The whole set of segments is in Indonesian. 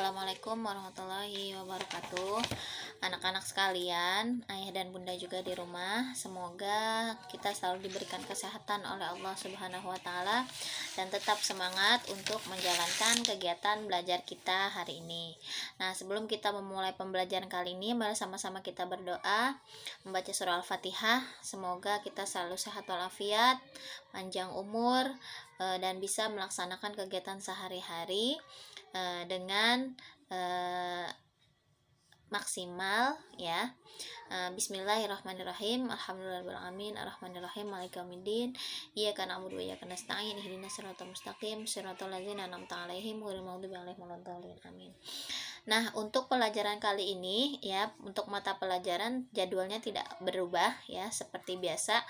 Assalamualaikum warahmatullahi wabarakatuh. Anak-anak sekalian, ayah dan bunda juga di rumah, semoga kita selalu diberikan kesehatan oleh Allah Subhanahu wa taala dan tetap semangat untuk menjalankan kegiatan belajar kita hari ini. Nah, sebelum kita memulai pembelajaran kali ini, mari sama-sama kita berdoa membaca surah Al-Fatihah. Semoga kita selalu sehat walafiat, panjang umur, dan bisa melaksanakan kegiatan sehari-hari dengan maksimal ya. Bismillahirrahmanirrahim. Alhamdulillahirabbil arrahmanirrahim maliki yaumiddin. Iyyaka na'budu wa iyyaka nasta'in. Ihdinas siratal mustaqim, siratal ladzina an'amta 'alaihim ghairil maghdubi 'alaihim waladdallin. Amin. Nah, untuk pelajaran kali ini ya, untuk mata pelajaran jadwalnya tidak berubah ya, seperti biasa.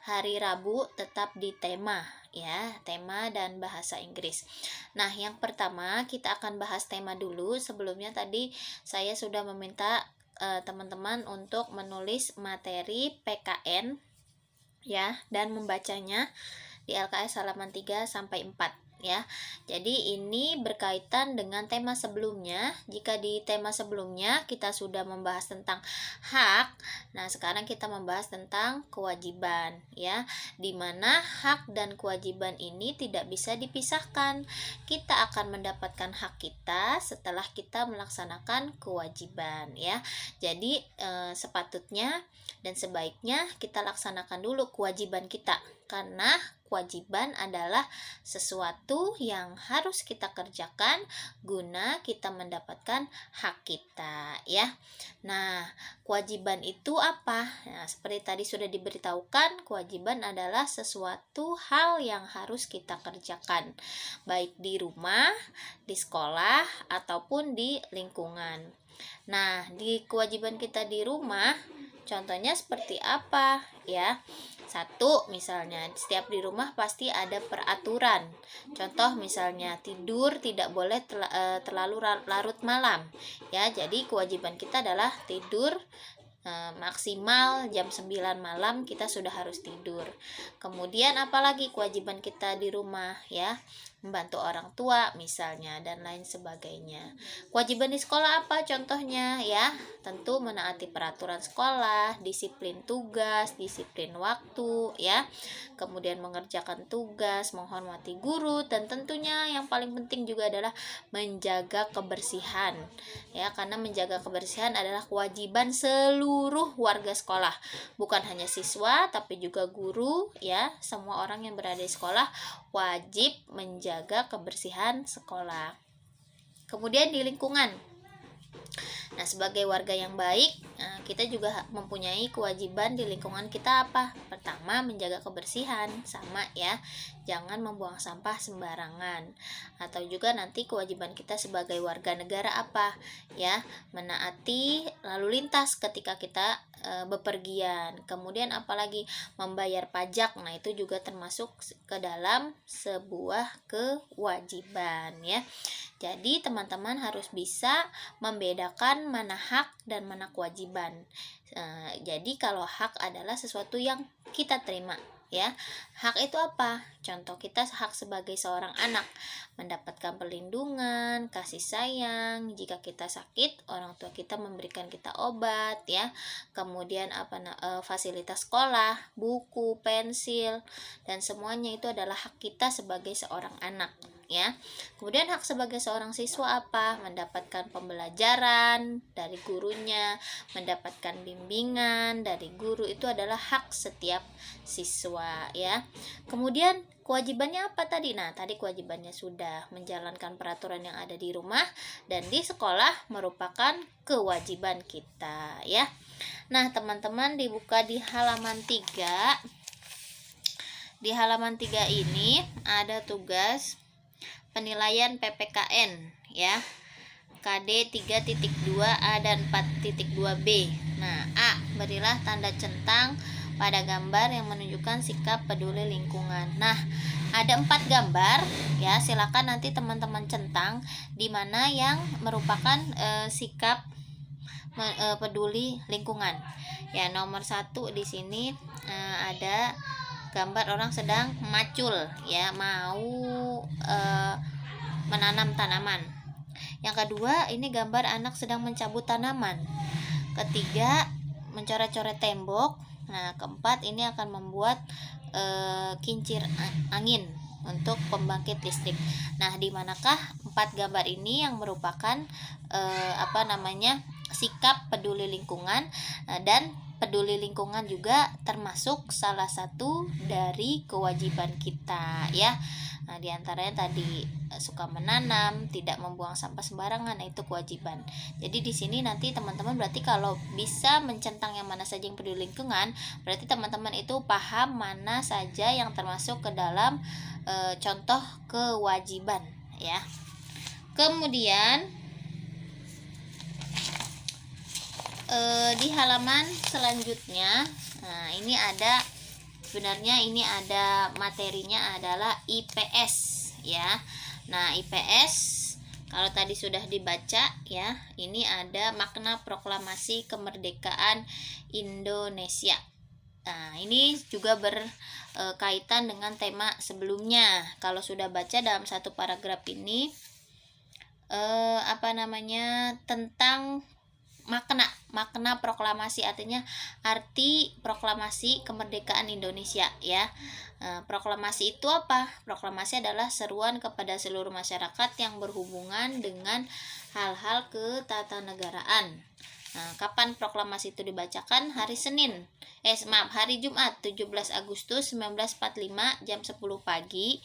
Hari Rabu tetap di tema ya, tema dan bahasa Inggris. Nah, yang pertama kita akan bahas tema dulu. Sebelumnya tadi saya sudah meminta teman-teman untuk menulis materi PKN ya dan membacanya di LKS halaman 3 sampai 4 ya. Jadi ini berkaitan dengan tema sebelumnya. Jika di tema sebelumnya kita sudah membahas tentang hak, nah sekarang kita membahas tentang kewajiban ya. Dimana hak dan kewajiban ini tidak bisa dipisahkan. Kita akan mendapatkan hak kita setelah kita melaksanakan kewajiban ya. Jadi sepatutnya dan sebaiknya kita laksanakan dulu kewajiban kita, karena kewajiban adalah sesuatu yang harus kita kerjakan guna kita mendapatkan hak kita ya. Nah, kewajiban itu apa? Nah, seperti tadi sudah diberitahukan, kewajiban adalah sesuatu hal yang harus kita kerjakan baik di rumah, di sekolah ataupun di lingkungan. Nah, di kewajiban kita di rumah, contohnya seperti apa ya? Satu, misalnya setiap di rumah pasti ada peraturan. Contoh misalnya tidur tidak boleh terlalu larut malam ya. Jadi kewajiban kita adalah tidur maksimal jam 9 malam kita sudah harus tidur. Kemudian apalagi kewajiban kita di rumah ya, membantu orang tua misalnya dan lain sebagainya. Kewajiban di sekolah apa contohnya ya? Tentu menaati peraturan sekolah, disiplin tugas, disiplin waktu ya. Kemudian mengerjakan tugas, menghormati guru, dan tentunya yang paling penting juga adalah menjaga kebersihan ya, karena menjaga kebersihan adalah kewajiban seluruh warga sekolah, bukan hanya siswa tapi juga guru ya. Semua orang yang berada di sekolah wajib menjaga kebersihan sekolah. Kemudian di lingkungan, nah sebagai warga yang baik, kita juga mempunyai kewajiban di lingkungan kita apa? Pertama, menjaga kebersihan, sama ya, jangan membuang sampah sembarangan. Atau juga nanti kewajiban kita sebagai warga negara apa? Ya, menaati lalu lintas ketika kita bepergian. Kemudian apalagi membayar pajak. Nah, itu juga termasuk ke dalam sebuah kewajiban ya. Jadi teman-teman harus bisa membedakan mana hak dan mana kewajiban. Jadi kalau hak adalah sesuatu yang kita terima ya. Hak itu apa? Contoh kita hak sebagai seorang anak, mendapatkan perlindungan, kasih sayang. Jika kita sakit, orang tua kita memberikan kita obat ya. Kemudian fasilitas sekolah, buku, pensil, dan semuanya itu adalah hak kita sebagai seorang anak ya. Kemudian hak sebagai seorang siswa apa? Mendapatkan pembelajaran dari gurunya, mendapatkan bimbingan dari guru, itu adalah hak setiap siswa ya. Kemudian kewajibannya apa tadi? Nah, tadi kewajibannya sudah menjalankan peraturan yang ada di rumah, dan di sekolah merupakan kewajiban kita ya. Nah, teman-teman dibuka di halaman 3. Di halaman 3 ini ada tugas penilaian PPKN ya. KD 3.2A dan 4.2B. Nah, A, berilah tanda centang pada gambar yang menunjukkan sikap peduli lingkungan. Nah, ada 4 gambar ya, silakan nanti teman-teman centang di mana yang merupakan sikap peduli lingkungan. Ya, nomor 1 di sini ada gambar orang sedang macul ya, mau menanam tanaman. Yang kedua, ini gambar anak sedang mencabut tanaman. Ketiga, mencoret-coret tembok. Nah, keempat, ini akan membuat kincir angin untuk pembangkit listrik. Nah, di manakah 4 gambar ini yang merupakan sikap peduli lingkungan, dan peduli lingkungan juga termasuk salah satu dari kewajiban kita ya. Nah, diantaranya tadi suka menanam, tidak membuang sampah sembarangan, nah itu kewajiban. Jadi di sini nanti teman-teman berarti kalau bisa mencentang yang mana saja yang peduli lingkungan, berarti teman-teman itu paham mana saja yang termasuk ke dalam contoh kewajiban ya. Kemudian di halaman selanjutnya, nah ini ada materinya adalah IPS ya. Nah, IPS kalau tadi sudah dibaca ya, ini ada makna proklamasi kemerdekaan Indonesia. Nah, ini juga berkaitan dengan tema sebelumnya. Kalau sudah baca dalam satu paragraf ini tentang makna proklamasi, artinya arti proklamasi kemerdekaan Indonesia ya. Proklamasi itu apa? Proklamasi adalah seruan kepada seluruh masyarakat yang berhubungan dengan hal-hal ketatanegaraan. Nah, kapan proklamasi itu dibacakan? Hari Jumat 17 Agustus 1945 jam 10 pagi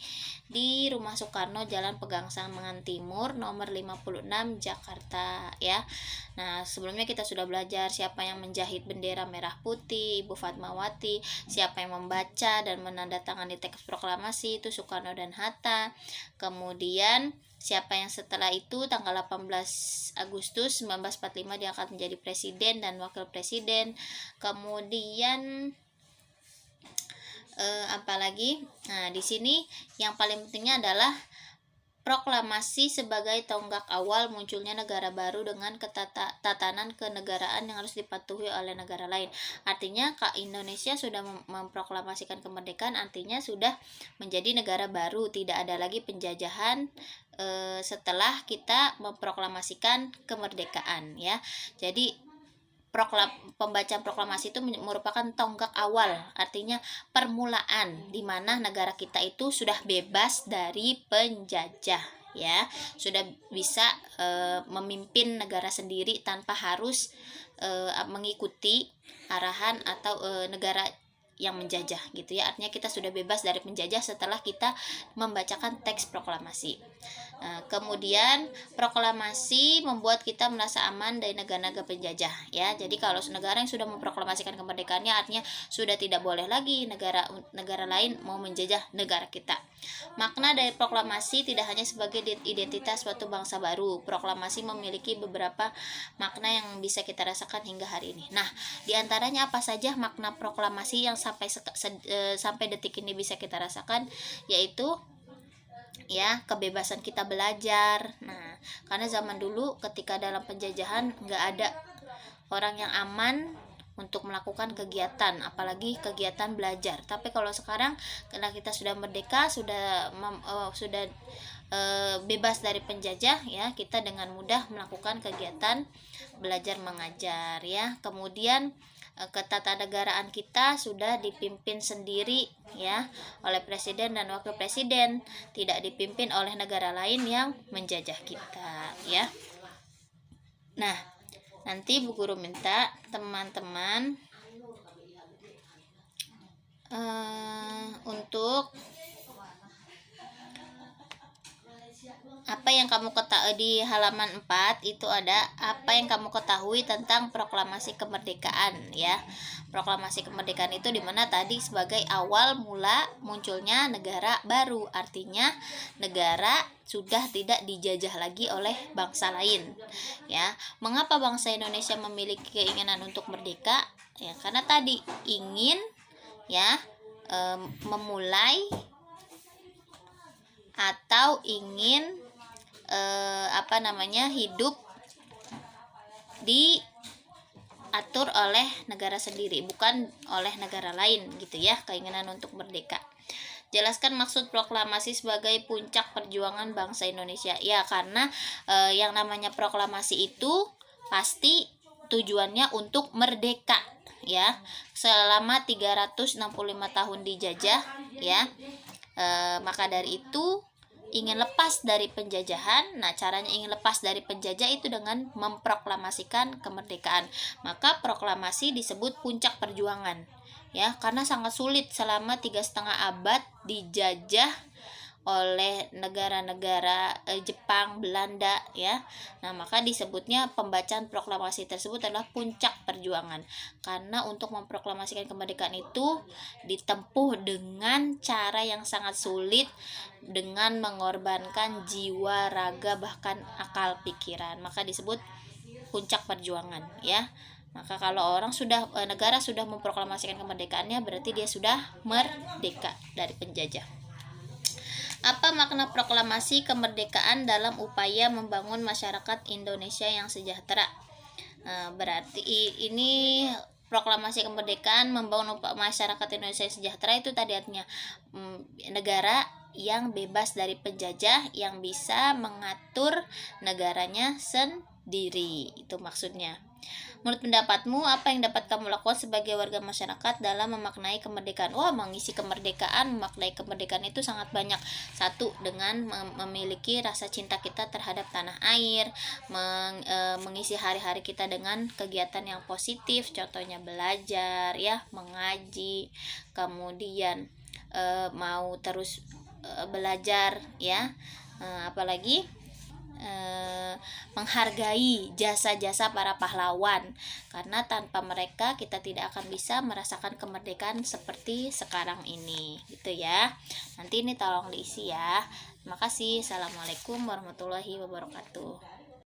di Rumah Soekarno, Jalan Pegangsaan Timur, nomor 56, Jakarta ya. Nah, sebelumnya kita sudah belajar siapa yang menjahit bendera merah putih, Ibu Fatmawati, siapa yang membaca dan menandatangani teks proklamasi, itu Soekarno dan Hatta. Kemudian siapa yang setelah itu tanggal 18 Agustus 1945 dia akan menjadi presiden dan wakil presiden. Kemudian apalagi? Nah, di sini yang paling pentingnya adalah proklamasi sebagai tonggak awal munculnya negara baru dengan tatanan kenegaraan yang harus dipatuhi oleh negara lain. Artinya Indonesia sudah memproklamasikan kemerdekaan, artinya sudah menjadi negara baru, tidak ada lagi penjajahan setelah kita memproklamasikan kemerdekaan ya. Jadi pembacaan proklamasi itu merupakan tonggak awal, artinya permulaan di mana negara kita itu sudah bebas dari penjajah ya, sudah bisa memimpin negara sendiri tanpa harus mengikuti arahan atau negara yang menjajah gitu ya. Artinya kita sudah bebas dari penjajah setelah kita membacakan teks proklamasi. Kemudian proklamasi membuat kita merasa aman dari negara-negara penjajah ya. Jadi kalau negara yang sudah memproklamasikan kemerdekaannya, artinya sudah tidak boleh lagi negara lain mau menjajah negara kita. Makna dari proklamasi tidak hanya sebagai identitas suatu bangsa baru. Proklamasi memiliki beberapa makna yang bisa kita rasakan hingga hari ini. Nah, diantaranya apa saja makna proklamasi yang sampai detik ini bisa kita rasakan, yaitu ya kebebasan kita belajar. Nah, karena zaman dulu ketika dalam penjajahan nggak ada orang yang aman untuk melakukan kegiatan, apalagi kegiatan belajar. Tapi kalau sekarang karena kita sudah merdeka, sudah bebas dari penjajah ya, kita dengan mudah melakukan kegiatan belajar mengajar ya. Kemudian ketatanegaraan kita sudah dipimpin sendiri ya oleh presiden dan wakil presiden, tidak dipimpin oleh negara lain yang menjajah kita ya. Nah, nanti Bu Guru minta teman-teman untuk apa yang kamu ketahui di halaman 4 itu ada apa yang kamu ketahui tentang proklamasi kemerdekaan ya. Proklamasi kemerdekaan itu dimana tadi sebagai awal mula munculnya negara baru, artinya negara sudah tidak dijajah lagi oleh bangsa lain ya. Mengapa bangsa Indonesia memiliki keinginan untuk merdeka ya? Karena tadi ingin ya memulai atau ingin hidup diatur oleh negara sendiri, bukan oleh negara lain gitu ya, keinginan untuk merdeka. Jelaskan maksud proklamasi sebagai puncak perjuangan bangsa Indonesia. Ya, karena yang namanya proklamasi itu pasti tujuannya untuk merdeka, ya. Selama 365 tahun dijajah, ya. Maka dari itu ingin lepas dari penjajahan. Nah, caranya ingin lepas dari penjajah itu dengan memproklamasikan kemerdekaan. Maka proklamasi disebut puncak perjuangan, ya, karena sangat sulit selama 3,5 abad dijajah oleh negara-negara Jepang, Belanda, ya. Nah, maka disebutnya pembacaan proklamasi tersebut adalah puncak perjuangan. Karena untuk memproklamasikan kemerdekaan itu ditempuh dengan cara yang sangat sulit, dengan mengorbankan jiwa, raga, bahkan akal pikiran. Maka disebut puncak perjuangan, ya. Maka kalau negara sudah memproklamasikan kemerdekaannya, berarti dia sudah merdeka dari penjajah. Apa makna proklamasi kemerdekaan dalam upaya membangun masyarakat Indonesia yang sejahtera? Berarti ini proklamasi kemerdekaan membangun masyarakat Indonesia yang sejahtera itu tadi artinya negara yang bebas dari penjajah, yang bisa mengatur negaranya sendiri. Itu maksudnya. Menurut pendapatmu, apa yang dapat kamu lakukan sebagai warga masyarakat dalam memaknai kemerdekaan? Wah, mengisi kemerdekaan, memaknai kemerdekaan itu sangat banyak. Satu, dengan memiliki rasa cinta kita terhadap tanah air, mengisi hari-hari kita dengan kegiatan yang positif, contohnya belajar, ya, mengaji, kemudian mau terus belajar, ya, apalagi menghargai jasa-jasa para pahlawan, karena tanpa mereka kita tidak akan bisa merasakan kemerdekaan seperti sekarang ini, gitu ya. Nanti ini tolong diisi ya. Terima kasih. Assalamualaikum warahmatullahi wabarakatuh.